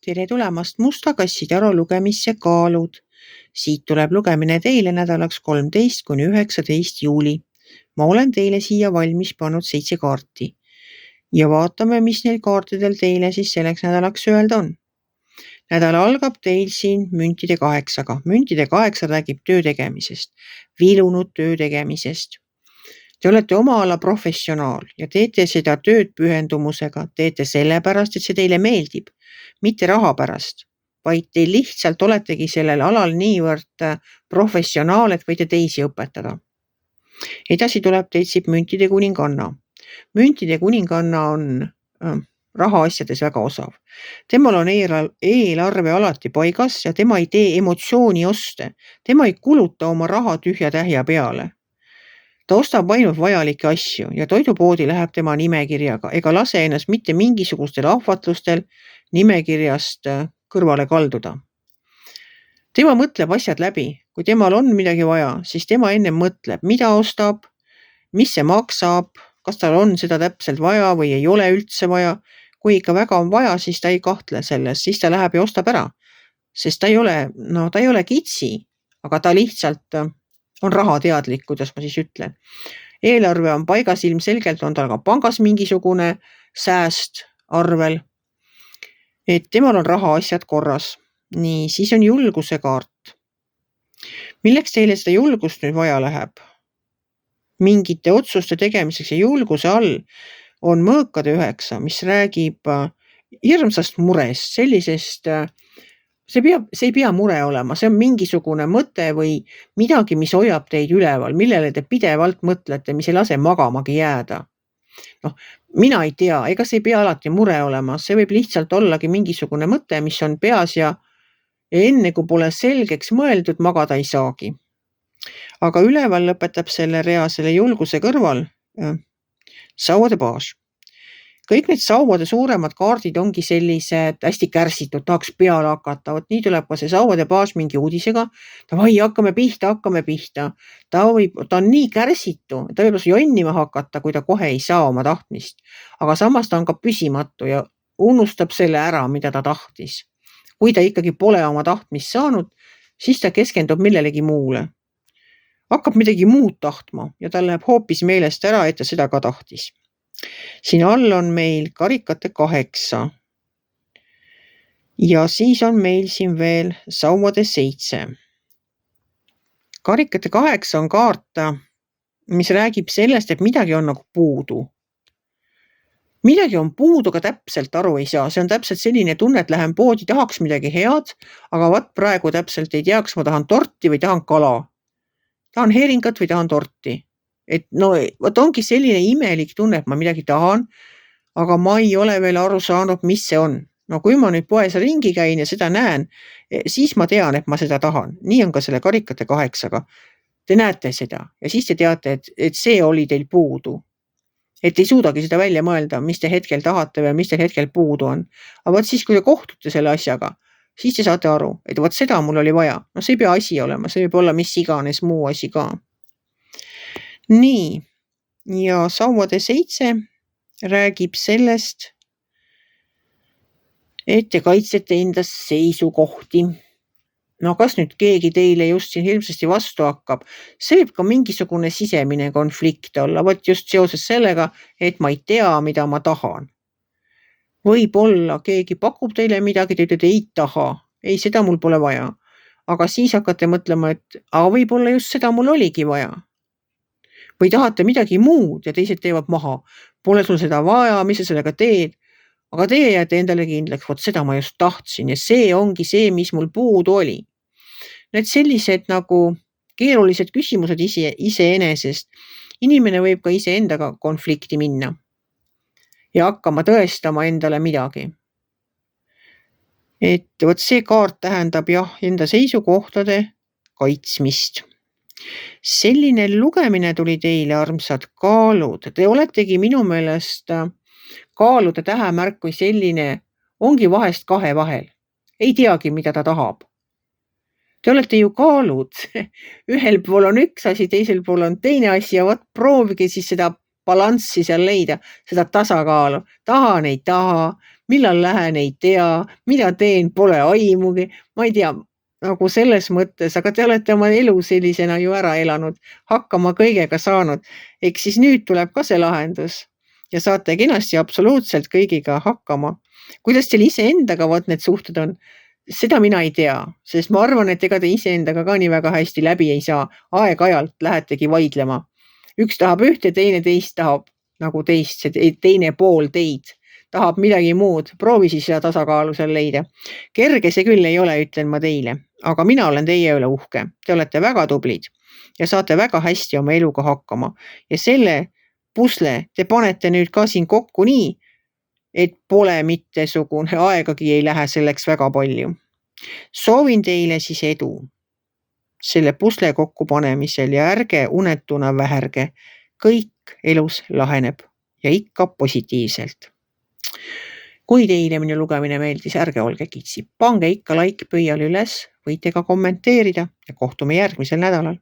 Tere tulemast Musta kassi taru lugemisse Kaalud. Siit tuleb lugemine teile nädalaks 13–19 juuli. Ma olen teile siia valmis pannud 7 kaarti. Ja vaatame, mis neil kaartidel teile siis selleks nädalaks öelda on. Nädal algab teil siin müntide 8-ga. Müntide 8 räägib töö tegemisest, vilunud töö tegemisest. Te olete oma ala professionaal ja teete seda tööd pühendumusega, teete sellepärast, et see teile meeldib, mitte raha pärast, vaid te lihtsalt oletegi sellel alal niivõrd professionaal, et võite teisi õpetada. Edasi tuleb teid siit müntide kuninganna. Müntide kuninganna on rahaasjades väga osav. Temal on eelarve alati paigas ja tema ei tee emotsiooni oste. Tema ei kuluta oma raha tühja tähja peale. Ta ostab ainult vajalikke asju ja toidupoodi läheb tema nimekirjaga ega lase ennast mitte mingisugustel ahvatlustel nimekirjast kõrvale kalduda. Tema mõtleb asjad läbi. Kui temal on midagi vaja, siis tema enne mõtleb, mida ostab, mis see maksab, kas tal on seda täpselt vaja või ei ole üldse vaja. Kui ikka väga on vaja, siis ta ei kahtle selles, siis ta läheb ja ostab ära. Sest ta ei ole kitsi, aga ta lihtsalt on rahateadlik, kuidas ma siis ütlen. Eelarve on paigas, ilmselgelt on tal ka pangas mingisugune sääst arvel. Et temal on rahaasjad korras. Nii, siis on julguse kaart. Milleks teile seda julgust nüüd vaja läheb? Mingite otsuste tegemiseks ja julguse all on mõõkade 9, mis räägib hirmsast murest, sellisest. See ei pea mure olema, see on mingisugune mõte või midagi, mis hoiab teid üleval, millele te pidevalt mõtlete, mis ei lase magamagi jääda. Mina ei tea, ega see ei pea alati mure olema, see võib lihtsalt ollagi mingisugune mõte, mis on peas ja enne kui pole selgeks mõeldud, magada ei saagi. Aga üleval lõpetab selle rea selle julguse kõrval sauade baas. Kõik need sauade suuremad kaardid ongi sellised hästi kärsitud, tahaks peale hakata. Nii tuleb ka see sauade baas mingi uudisega. Davai, hakkame pihta. Ta on nii kärsitu, ta võib jonnima hakata, kui ta kohe ei saa oma tahtmist. Aga samas ta on ka püsimatu ja unustab selle ära, mida ta tahtis. Kui ta ikkagi pole oma tahtmist saanud, siis ta keskendub millelegi muule. Hakkab midagi muud tahtma ja tal läheb hoopis meelest ära, et ta seda ka tahtis. Siin all on meil karikate 8 ja siis on meil siin veel sauade 7. Karikate 8 on kaart, mis räägib sellest, et midagi on nagu puudu. Midagi on puudu, aga täpselt aru ei saa. See on täpselt selline tunne, et lähen poodi, tahaks midagi head, aga vaat praegu täpselt ei teaks, ma tahan torti või tahan kala. Tahan heeringat või tahan torti. Et võt ongi selline imelik tunne, et ma midagi tahan, aga ma ei ole veel aru saanud, mis see on. Kui ma nüüd poes ringi käin ja seda näen, siis ma tean, et ma seda tahan. Nii on ka selle karikate 8-ga. Te näete seda ja siis te teate, et see oli teil puudu. Et ei suudagi seda välja mõelda, mis te hetkel tahate või mis teil hetkel puudu on. Aga võt siis, kui te kohtute selle asjaga, siis te saate aru, et võt seda mul oli vaja. See ei pea asi olema, see võib olla mis iganes muu asi ka. Nii, ja sauade 7 räägib sellest, et te kaitsete endas seisukohti. Kas nüüd keegi teile just siin hirmsasti vastu hakkab, see võib ka mingisugune sisemine konflikt olla, võt just seoses sellega, et ma ei tea, mida ma tahan. Võib-olla keegi pakub teile midagi, te ütlete ei taha, ei seda mul pole vaja. Aga siis hakkate mõtlema, et võib-olla just seda mul oligi vaja. Või tahate midagi muud ja teised teevad maha. Pole sul seda vaja, mis sa sellega teed, aga teie jääte endale kindlaks, võt seda ma just tahtsin ja see ongi see, mis mul puudu oli. Need sellised nagu keerulised küsimused iseenesest. Inimene võib ka iseendaga konflikti minna ja hakkama tõestama endale midagi. Et võt see kaart tähendab enda seisukohtade kaitsmist. Selline lugemine tuli teile, armsad kaalud. Te oletegi minu meelest kaalude tähemärk kui selline ongi vahest 2 vahel. Ei teagi, mida ta tahab. Te olete ju kaalud. Ühel pool on üks asi, teisel pool on teine asi ja proovige siis seda balanssi seal leida, seda tasakaalu. Tahan, ei taha, millal lähen, ei tea, mida teen, pole aimugi, ma ei tea, nagu selles mõttes, aga te olete oma elu sellisena ju ära elanud, hakkama kõigega saanud. Eks siis nüüd tuleb ka see lahendus ja saate kenasti absoluutselt kõigiga hakkama. Kuidas teil iseendaga need suhted on? Seda mina ei tea, sest ma arvan, et ega te iseendaga ka nii väga hästi läbi ei saa. Aeg-ajalt lähetegi vaidlema. Üks tahab ühte, teine teist tahab nagu teist, see teine pool teid tahab midagi muud. Proovi siis seda tasakaalu seal leida. Kerge see küll ei ole, ütlen ma teile, aga mina olen teie üle uhke. Te olete väga tublid ja saate väga hästi oma eluga hakkama. Ja selle pusle te panete nüüd ka siin kokku nii, et pole mittesugune aegagi ei lähe selleks väga palju. Soovin teile siis edu selle pusle kokkupanemisel ja ärge unetuna väherge. Kõik elus laheneb ja ikka positiivselt. Kui teile minu lugemine meeldis, ärge olge kitsi. Pange ikka like pöial üles, võite ka kommenteerida ja kohtume järgmisel nädalal.